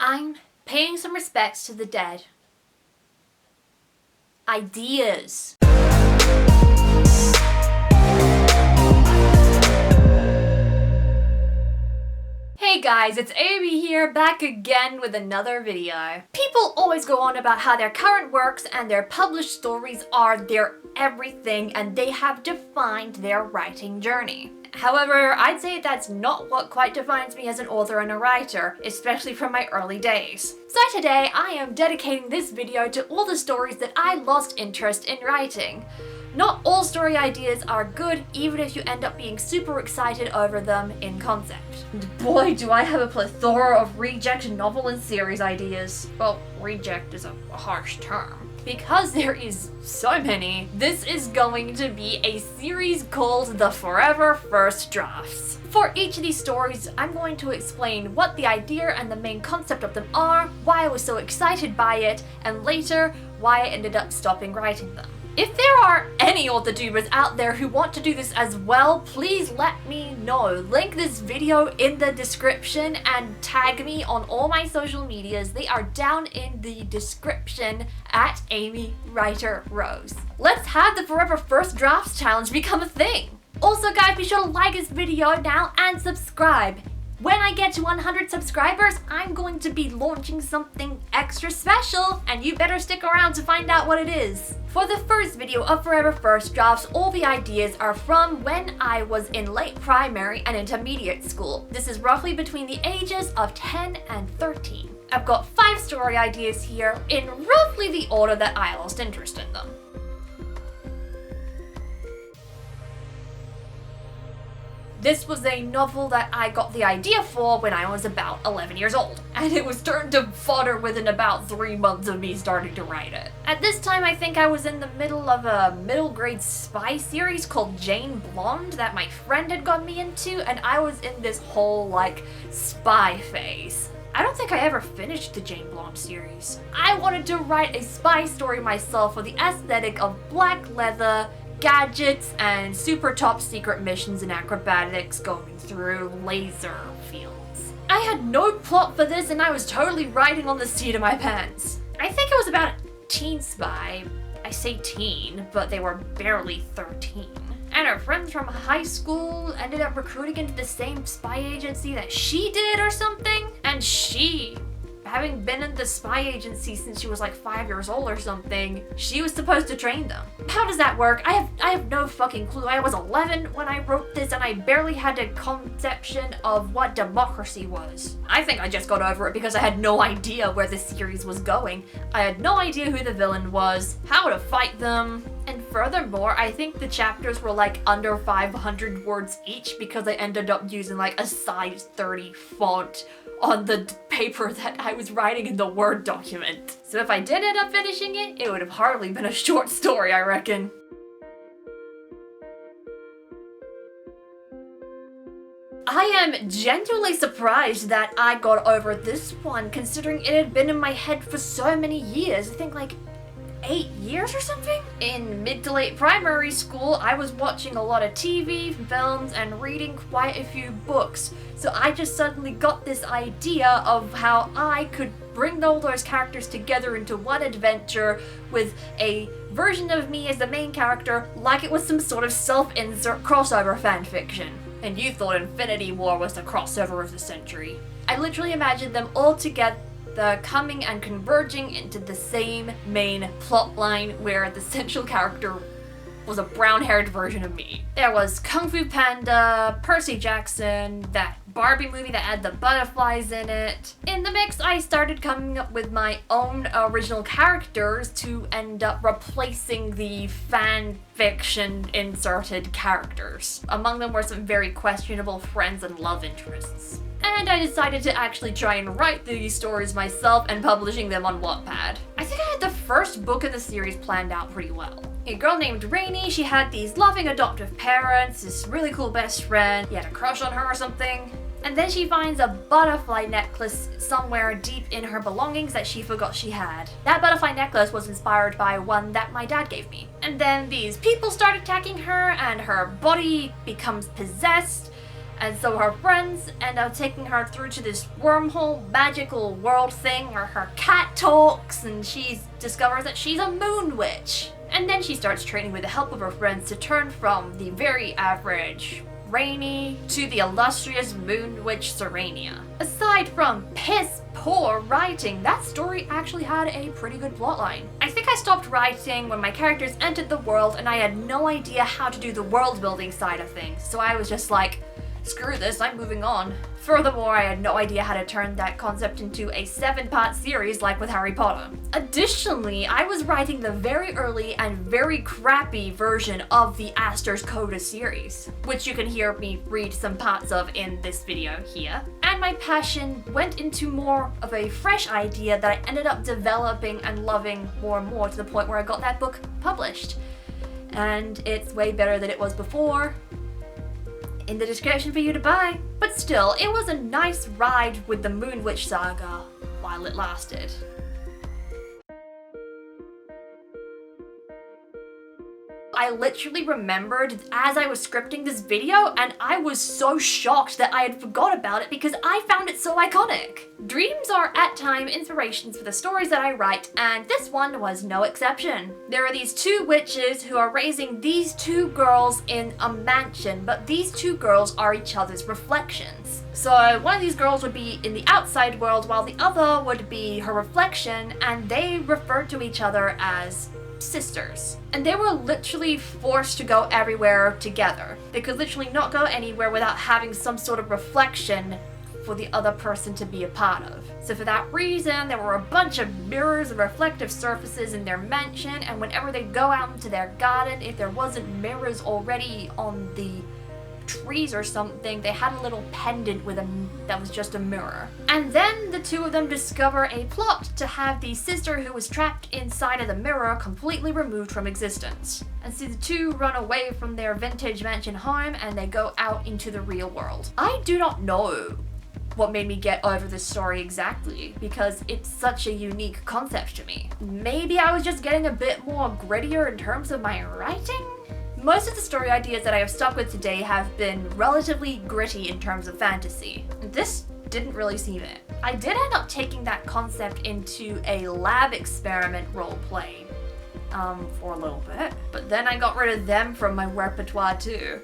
I'm paying some respects to the dead. Ideas. Hey guys, it's Amy here, back again with another video. People always go on about how their current works and their published stories are their everything and they have defined their writing journey. However, I'd say that's not what quite defines me as an author and a writer, especially from my early days. So today, I am dedicating this video to all the stories that I lost interest in writing. Not all story ideas are good, even if you end up being super excited over them in concept. And boy, do I have a plethora of reject novel and series ideas. Well, reject is a harsh term. Because there is so many, this is going to be a series called The Forever First Drafts. For each of these stories, I'm going to explain what the idea and the main concept of them are, why I was so excited by it, and later, why I ended up stopping writing them. If there are any Authortubers out there who want to do this as well, please let me know. Link this video in the description and tag me on all my social medias. They are down in the description at Amy Writer Rose. Let's have the Forever First Drafts challenge become a thing. Also guys, be sure to like this video now and subscribe. When I get to 100 subscribers, I'm going to be launching something extra special, and you better stick around to find out what it is. For the first video of Forever First Drafts, all the ideas are from when I was in late primary and intermediate school. This is roughly between the ages of 10 and 13. I've got 5 story ideas here in roughly the order that I lost interest in them. This was a novel that I got the idea for when I was about 11 years old, and it was turned to fodder within about 3 months of me starting to write it. At this time, I think I was in the middle of a middle grade spy series called Jane Blonde that my friend had got me into, and I was in this whole, spy phase. I don't think I ever finished the Jane Blonde series. I wanted to write a spy story myself with the aesthetic of black leather, gadgets, and super top secret missions and acrobatics going through laser fields. I had no plot for this and I was totally writing on the seat of my pants. I think it was about a teen spy. I say teen, but they were barely 13. And her friends from high school ended up recruiting into the same spy agency that she did or something. And she, having been in the spy agency since she was 5 years old or something, she was supposed to train them. How does that work? I have no fucking clue. I was 11 when I wrote this and I barely had a conception of what democracy was. I think I just got over it because I had no idea where the series was going. I had no idea who the villain was, how to fight them, and furthermore, I think the chapters were under 500 words each because I ended up using a size 30 font on the paper that I was writing in the Word document. So if I did end up finishing it, it would have hardly been a short story, I reckon. I am genuinely surprised that I got over this one, considering it had been in my head for so many years. I think 8 years or something? In mid to late primary school, I was watching a lot of TV, films, and reading quite a few books. So I just suddenly got this idea of how I could bring all those characters together into one adventure with a version of me as the main character, like it was some sort of self-insert crossover fanfiction. And you thought Infinity War was the crossover of the century. I literally imagined them all together, coming and converging into the same main plotline where the central character was a brown-haired version of me. There was Kung Fu Panda, Percy Jackson, that Barbie movie that had the butterflies in it. In the mix, I started coming up with my own original characters to end up replacing the fan fiction inserted characters. Among them were some very questionable friends and love interests. And I decided to actually try and write these stories myself and publishing them on Wattpad. I think I had the first book in the series planned out pretty well. A girl named Rainy, she had these loving adoptive parents, this really cool best friend, he had a crush on her or something. And then she finds a butterfly necklace somewhere deep in her belongings that she forgot she had. That butterfly necklace was inspired by one that my dad gave me. And then these people start attacking her and her body becomes possessed. And so her friends end up taking her through to this wormhole magical world thing where her cat talks and she discovers that she's a moon witch. And then she starts training with the help of her friends to turn from the very average Rainy to the illustrious moon witch Serenia. Aside from piss poor writing, that story actually had a pretty good plotline. I think I stopped writing when my characters entered the world and I had no idea how to do the world building side of things, so I was just like, screw this, I'm moving on. Furthermore, I had no idea how to turn that concept into a 7-part series like with Harry Potter. Additionally, I was writing the very early and very crappy version of the ASTER'S CODA series, which you can hear me read some parts of in this video here. And my passion went into more of a fresh idea that I ended up developing and loving more and more to the point where I got that book published. And it's way better than it was before. In the description for you to buy. But still, it was a nice ride with the Moon Witch saga while it lasted. I literally remembered as I was scripting this video and I was so shocked that I had forgot about it because I found it so iconic. Dreams are at times inspirations for the stories that I write, and this one was no exception. There are these two witches who are raising these two girls in a mansion, but these two girls are each other's reflections. So one of these girls would be in the outside world while the other would be her reflection, and they referred to each other as sisters. And they were literally forced to go everywhere together. They could literally not go anywhere without having some sort of reflection for the other person to be a part of. So for that reason, there were a bunch of mirrors and reflective surfaces in their mansion, and whenever they go out into their garden, if there wasn't mirrors already on the trees or something, they had a little pendant with that was just a mirror. And then the two of them discover a plot to have the sister who was trapped inside of the mirror completely removed from existence. And so the two run away from their vintage mansion home and they go out into the real world. I do not know what made me get over this story exactly, because it's such a unique concept to me. Maybe I was just getting a bit more grittier in terms of my writing? Most of the story ideas that I have stuck with today have been relatively gritty in terms of fantasy. This didn't really seem it. I did end up taking that concept into a lab experiment roleplay for a little bit, but then I got rid of them from my repertoire too.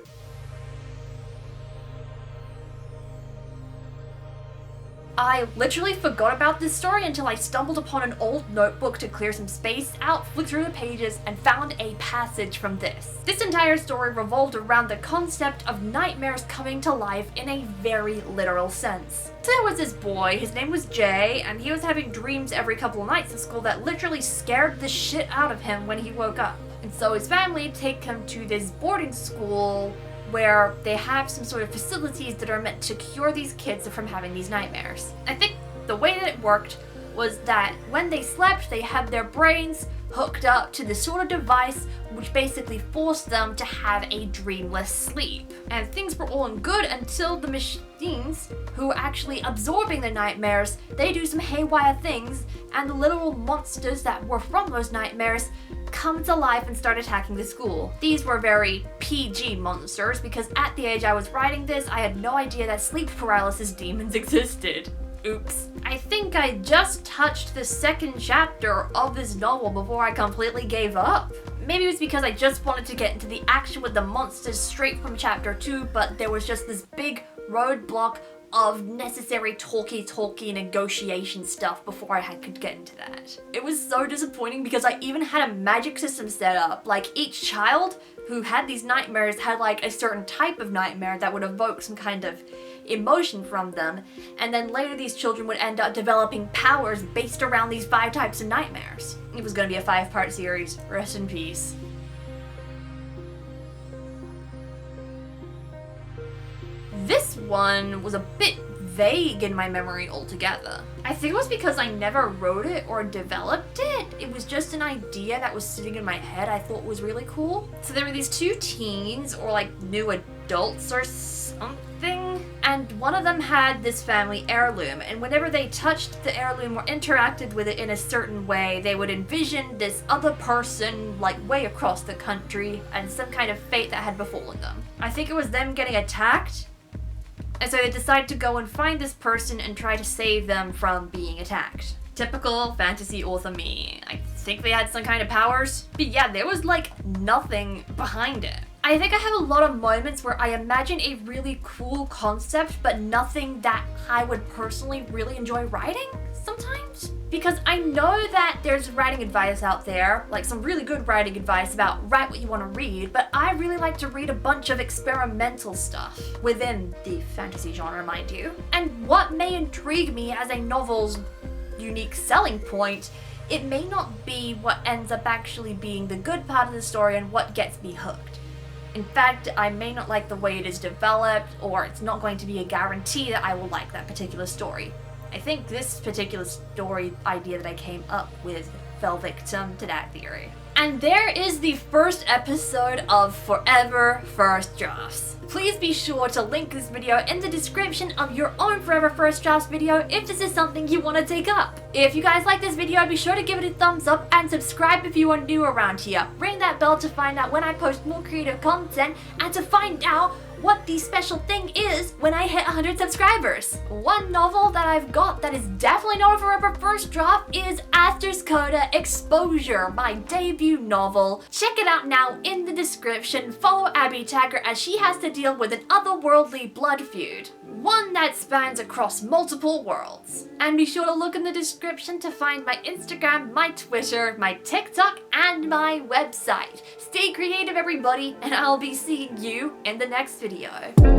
I literally forgot about this story until I stumbled upon an old notebook to clear some space out, flipped through the pages, and found a passage from this. This entire story revolved around the concept of nightmares coming to life in a very literal sense. So there was this boy, his name was Jay, and he was having dreams every couple of nights at school that literally scared the shit out of him when he woke up. And so his family take him to this boarding school where they have some sort of facilities that are meant to cure these kids from having these nightmares. I think the way that it worked was that when they slept, they had their brains hooked up to this sort of device which basically forced them to have a dreamless sleep. And things were all good until the machines who were actually absorbing the nightmares, they do some haywire things, and the literal monsters that were from those nightmares come to life and start attacking the school. These were very PG monsters because at the age I was writing this, I had no idea that sleep paralysis demons existed. Oops. I think I just touched the second chapter of this novel before I completely gave up. Maybe it was because I just wanted to get into the action with the monsters straight from chapter 2, but there was just this big roadblock of necessary talky negotiation stuff before I could get into that. It was so disappointing because I even had a magic system set up. Like, each child who had these nightmares had like a certain type of nightmare that would evoke some kind of emotion from them, and then later these children would end up developing powers based around these 5 types of nightmares. It was gonna be a 5-part series. Rest in peace. This one was a bit vague in my memory altogether. I think it was because I never wrote it or developed it. It was just an idea that was sitting in my head I thought was really cool. So there were these 2 teens, or like new adults or something, and one of them had this family heirloom, and whenever they touched the heirloom or interacted with it in a certain way, they would envision this other person like way across the country and some kind of fate that had befallen them. I think it was them getting attacked and so they decide to go and find this person and try to save them from being attacked. Typical fantasy author me. I think they had some kind of powers, but yeah, there was like nothing behind it. I think I have a lot of moments where I imagine a really cool concept, but nothing that I would personally really enjoy writing sometimes. Because I know that there's writing advice out there, like some really good writing advice about write what you want to read, but I really like to read a bunch of experimental stuff within the fantasy genre, mind you. And what may intrigue me as a novel's unique selling point, it may not be what ends up actually being the good part of the story and what gets me hooked. In fact, I may not like the way it is developed, or it's not going to be a guarantee that I will like that particular story. I think this particular story idea that I came up with fell victim to that theory. And there is the first episode of Forever First Drafts. Please be sure to link this video in the description of your own Forever First Drafts video if this is something you want to take up. If you guys like this video, be sure to give it a thumbs up and subscribe if you are new around here. Ring that bell to find out when I post more creative content and to find out what the special thing is when I hit 100 subscribers. One novel that I've got that is definitely not a Forever First Draft is ASTER'S CODA Exposure, my debut novel. Check it out now in the description. Follow Abby Tagger as she has to deal with an otherworldly blood feud, one that spans across multiple worlds. And be sure to look in the description to find my Instagram, my Twitter, my TikTok, and my website. Stay creative, everybody, and I'll be seeing you in the next video.